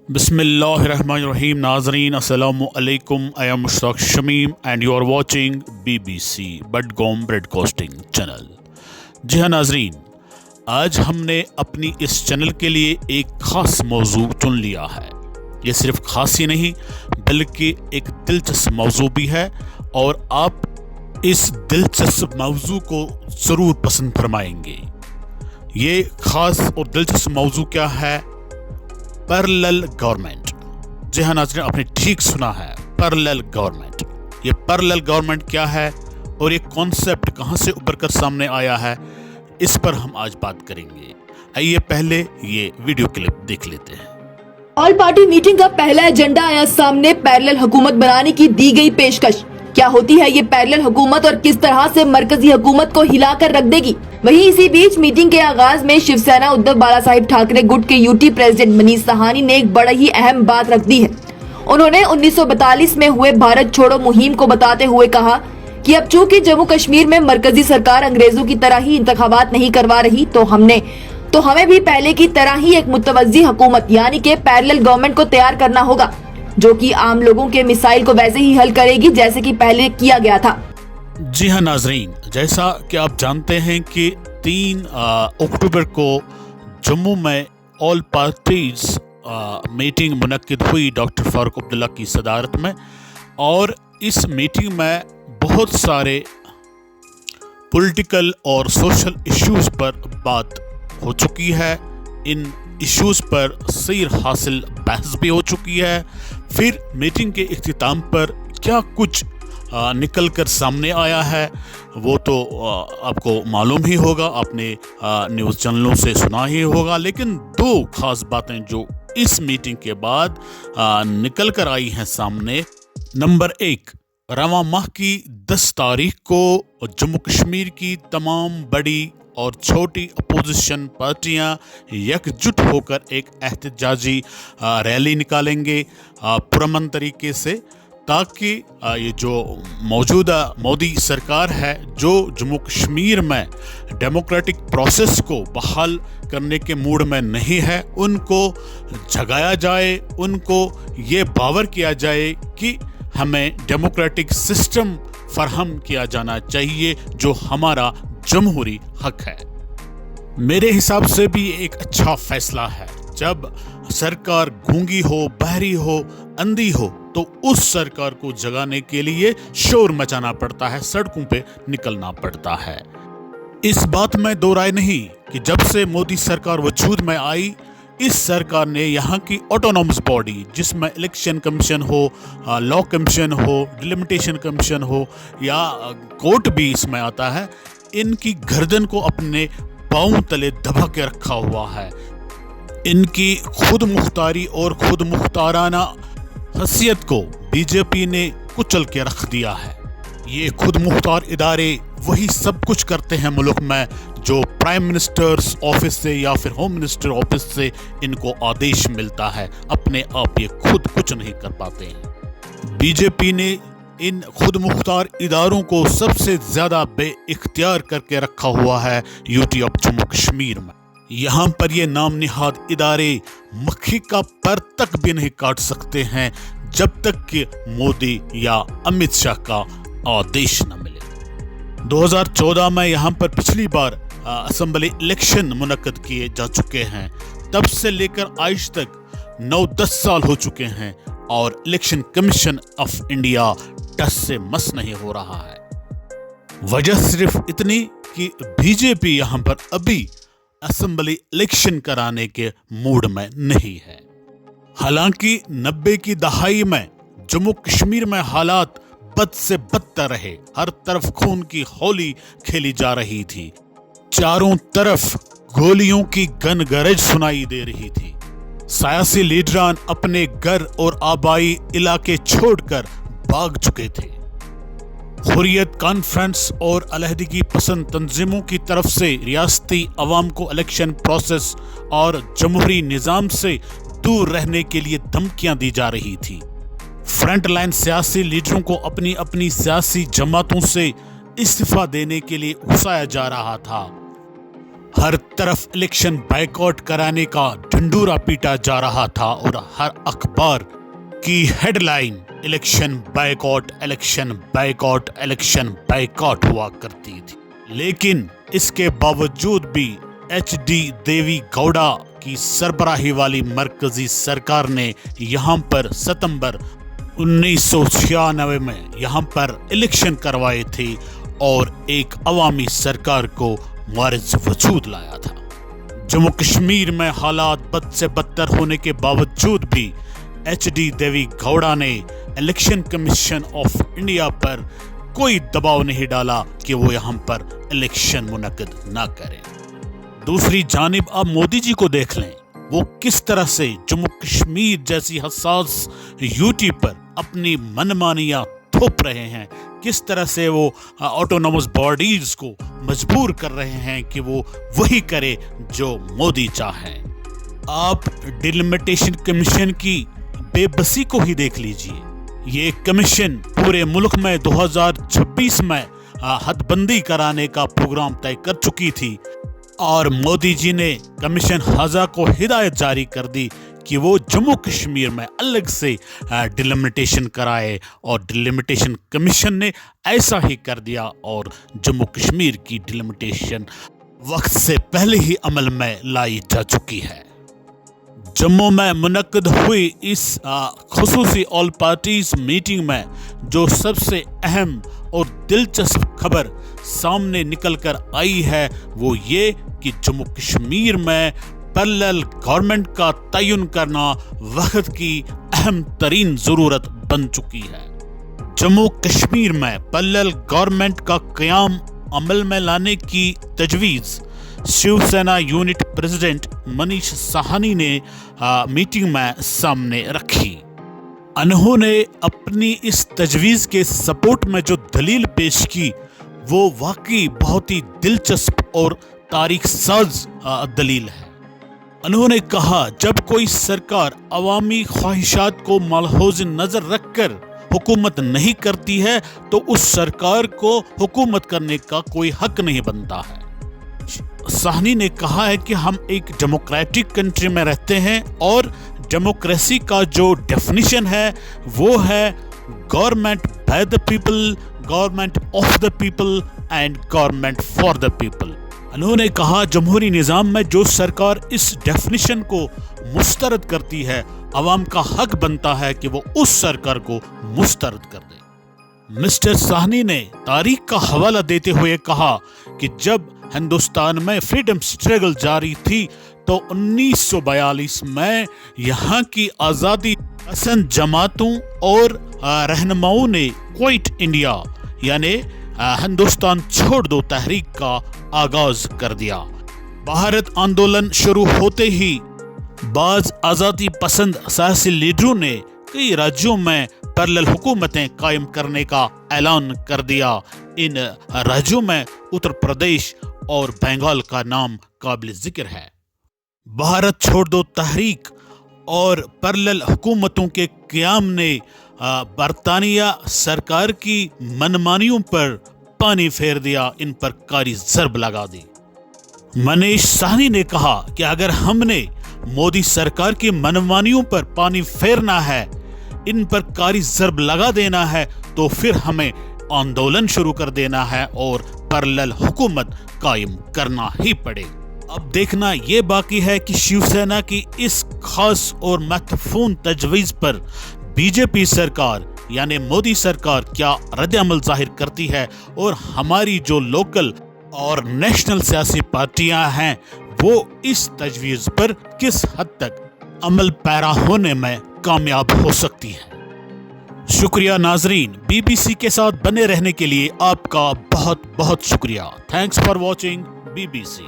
बिस्मिल्लाहिर्रहमानिर्रहीम नाज़रीन अस्सलामु अलैकुम। I am Mushtaq Shamim and you are watching BBC Budgam broadcasting channel. जी हाँ नाज़रीन, आज हमने अपनी इस चैनल के लिए एक ख़ास मौजू चुन लिया है। ये सिर्फ ख़ास ही नहीं बल्कि एक दिलचस्प मौजू भी है और आप इस दिलचस्प मौजू को ज़रूर पसंद फरमाएंगे। ये ख़ास और दिलचस्प मौजू क्या है? Parallel government. जी हाँ नाज़रीन, आपने ठीक सुना है, पैरेलल गवर्नमेंट। ये पैरेलल गवर्नमेंट क्या है और ये कॉन्सेप्ट कहाँ से उभर कर सामने आया है, इस पर हम आज बात करेंगे। आइए पहले ये वीडियो क्लिप देख लेते हैं। ऑल पार्टी मीटिंग का पहला एजेंडा आया सामने, पैरेलल हुकूमत बनाने की दी गई पेशकश। क्या होती है ये पैरेलल हुकूमत और किस तरह से मरकजी हुकूमत को हिलाकर रख देगी? वहीं इसी बीच मीटिंग के आगाज में शिवसेना उद्धव बालासाहेब ठाकरे गुट के यूटी प्रेसिडेंट मनीष सहानी ने एक बड़ा ही अहम बात रख दी है। उन्होंने 1942 में हुए भारत छोड़ो मुहिम को बताते हुए कहा कि अब चूंकि जम्मू कश्मीर में मरकजी सरकार अंग्रेजों की तरह ही इंतखाबात नहीं करवा रही तो हमें भी पहले की तरह ही एक मुतवज्जी हुकूमत यानी के पैरेलल गवर्नमेंट को तैयार करना होगा, जो कि आम लोगों के मिसाइल को वैसे ही हल करेगी जैसे कि पहले किया गया था। जी हाँ नाजरीन, जैसा कि आप जानते हैं कि 3 अक्टूबर को जम्मू में ऑल पार्टीज मीटिंग मुनक्किद हुई डॉक्टर फारूक अब्दुल्ला की सदारत में, और इस मीटिंग में बहुत सारे पॉलिटिकल और सोशल इश्यूज पर बात हो चुकी है। इन इश्यूज पर सहीर हासिल बहस भी हो चुकी है। फिर मीटिंग के इख्तिताम पर क्या कुछ निकल कर सामने आया है वो तो आपको मालूम ही होगा, आपने न्यूज़ चैनलों से सुना ही होगा। लेकिन 2 खास बातें जो इस मीटिंग के बाद निकल कर आई हैं सामने। नंबर 1, रवां माह की 10 तारीख को जम्मू कश्मीर की तमाम बड़ी और छोटी अपोजिशन पार्टियां एकजुट होकर एक एहतजाजी रैली निकालेंगे पुरअमन तरीके से, ताकि ये जो मौजूदा मोदी सरकार है जो जम्मू कश्मीर में डेमोक्रेटिक प्रोसेस को बहाल करने के मूड में नहीं है, उनको जगाया जाए, उनको ये बावर किया जाए कि हमें डेमोक्रेटिक सिस्टम फराहम किया जाना चाहिए जो हमारा जमहूरी हक है। मेरे हिसाब से भी एक अच्छा फैसला है। जब सरकार गूंगी हो, बहरी हो, अंधी हो तो उस सरकार को जगाने के लिए शोर मचाना पड़ता है, सड़कों पे निकलना पड़ता है। इस बात में दो राय नहीं कि जब से मोदी सरकार वजूद में आई, इस सरकार ने यहाँ की ऑटोनॉमस बॉडी जिसमें इलेक्शन कमीशन हो, लॉ कमीशन हो, डिलिमिटेशन कमीशन हो या कोर्ट भी इसमें आता है, इनकी गर्दन को अपने पांव तले दबा के रखा हुआ है। इनकी खुद मुख्तारी और खुद मुख्ताराना हैसियत को बीजेपी ने कुचल के रख दिया है। ये खुद मुख्तार इदारे वही सब कुछ करते हैं मुल्क में जो प्राइम मिनिस्टर्स ऑफिस से या फिर होम मिनिस्टर ऑफिस से इनको आदेश मिलता है, अपने आप ये खुद कुछ नहीं कर पाते हैं। बीजेपी ने इन खुद मुख्तार इदारों को सबसे ज्यादा बेइख्तियार करके रखा हुआ है यूटी ऑफ जम्मू कश्मीर में। यहाँ पर ये नाम निहाद इदारे मक्खी का पर तक भी नहीं काट सकते हैं जब तक कि मोदी या अमित शाह का आदेश न मिले। 2014 में यहाँ पर पिछली बार असेंबली इलेक्शन मुनक्किद किए जा चुके हैं। तब से लेकर आज तक 9-10 साल हो चुके हैं और इलेक्शन कमीशन ऑफ इंडिया टस से मस नहीं हो रहा है। वजह सिर्फ इतनी कि बीजेपी यहाँ पर अभी असेंबली इलेक्शन कराने के मूड में नहीं है। हालांकि 90 की दहाई में जम्मू कश्मीर में हालात बद से बदतर रहे। हर तरफ खून की होली खेली जा रही थी, चारों तरफ गोलियों की गनगरज सुनाई दे रही थी। सियासी लीडरान अपने घर और आबाई इलाके छोड़कर भाग चुके थे। हुर्रियत कॉन्फ्रेंस और अलहदगी पसंद तंजीमों की तरफ से रियासती अवाम को इलेक्शन प्रोसेस और जमहूरी निज़ाम से दूर रहने के लिए धमकियां दी जा रही थी। फ्रंट लाइन सियासी लीडरों को अपनी अपनी सियासी जमातों से इस्तीफा देने के लिए उकसाया जा रहा था। हर तरफ इलेक्शन बायकॉट कराने का ढिंढोरा पीटा जा रहा था और हर अखबार की headline election boycott, election boycott, election boycott हुआ करती थी। लेकिन इसके बावजूद भी HD देवी गौड़ा की सरबराही वाली मरकजी सरकार ने यहाँ पर सितंबर 1996 में यहाँ पर इलेक्शन करवाए थे और एक अवामी सरकार को वारिस वजूद लाया था। जम्मू कश्मीर में हालात बद से बदतर होने के बावजूद भी HD देवी गौड़ा ने इलेक्शन कमीशन ऑफ इंडिया पर कोई दबाव नहीं डाला कि वो यहाँ पर इलेक्शन मुनक्किद ना करें। दूसरी जानिब आप मोदी जी को देख लें, वो किस तरह से जम्मू कश्मीर जैसी हसास यूटी पर अपनी मनमानियां थोप रहे हैं, किस तरह से वो ऑटोनोमस बॉडीज को मजबूर कर रहे हैं कि वो वही करे जो मोदी चाहें। आप डिलिमिटेशन कमीशन की बेबसी को ही देख लीजिए। ये कमीशन पूरे मुल्क में 2026 में हदबंदी कराने का प्रोग्राम तय कर चुकी थी और मोदी जी ने कमीशन हाजा को हिदायत जारी कर दी कि वो जम्मू कश्मीर में अलग से डिलिमिटेशन कराए और डिलिमिटेशन कमीशन ने ऐसा ही कर दिया और जम्मू कश्मीर की डिलिमिटेशन वक्त से पहले ही अमल में लाई जा चुकी है। जम्मू में मुनक्किद हुई इस खुसूसी ऑल पार्टीज मीटिंग में जो सबसे अहम और दिलचस्प खबर सामने निकल कर आई है वो ये कि जम्मू कश्मीर में पैरेलल गवर्नमेंट का तयन करना वक्त की अहम तरीन जरूरत बन चुकी है। जम्मू कश्मीर में पैरेलल गवर्नमेंट का क़याम अमल में लाने की तजवीज़ शिवसेना यूनिट प्रेसिडेंट मनीष साहनी ने मीटिंग में सामने रखी। उन्होंने अपनी इस तजवीज़ के सपोर्ट में जो दलील पेश की वो वाकई बहुत ही दिलचस्प और तारीख साज दलील है। उन्होंने कहा जब कोई सरकार अवामी ख्वाहिशात को मलहूज़ नज़र रखकर हुकूमत नहीं करती है तो उस सरकार को हुकूमत करने का कोई हक नहीं बनता है। साहनी ने कहा है कि हम एक डेमोक्रेटिक कंट्री में रहते हैं और डेमोक्रेसी का जो डेफिनेशन है वो है government by the people, government of the people and government for the people. उन्होंने कहा जमहूरी निज़ाम में जो सरकार इस डेफिनेशन को मुस्तरद करती है अवाम का हक बनता है कि वो उस सरकार को मुस्तरद कर दे। मिस्टर साहनी ने तारीख का हवाला देते हुए कहा कि जब हिंदुस्तान में फ्रीडम स्ट्रगल जारी थी तो 1942 में यहाँ की आज़ादी पसंद जमातों और रहनुमाओं ने क्विट इंडिया यानी हिंदुस्तान छोड़ दो तहरीक का आगाज कर दिया। भारत आंदोलन शुरू होते ही बाज आज़ादी पसंद सियासी लीडरों ने कई राज्यों में पैरेलल हुकूमतें कायम करने का ऐलान कर दिया। इन राज्यों में उत्तर प्रदेश और बंगाल का नाम काबिल जिक्र है। भारत छोड़ दो तहरीक और पैरेलल हुकूमतों के क़याम ने बरतानिया सरकार की मनमानियों पर पानी फेर दिया, इन पर कारी ज़रब लगा दी। मनीष साहनी ने कहा कि अगर हमने मोदी सरकार की मनमानियों पर पानी फेरना है, इन पर कारी ज़रब लगा देना है तो फिर हमें आंदोलन शुरू कर देना है और पैरेलल हुकूमत कायम करना ही पड़ेगा। अब देखना ये बाकी है कि शिवसेना की इस खास और महत्वपूर्ण तजवीज़ पर बीजेपी सरकार यानी मोदी सरकार क्या रद्द-ए-अमल जाहिर करती है और हमारी जो लोकल और नेशनल सियासी पार्टियां हैं वो इस तजवीज़ पर किस हद तक अमल पैरा होने में कामयाब हो सकती है। शुक्रिया नाजरीन, BBC के साथ बने रहने के लिए आपका बहुत बहुत शुक्रिया। Thanks for watching BBC।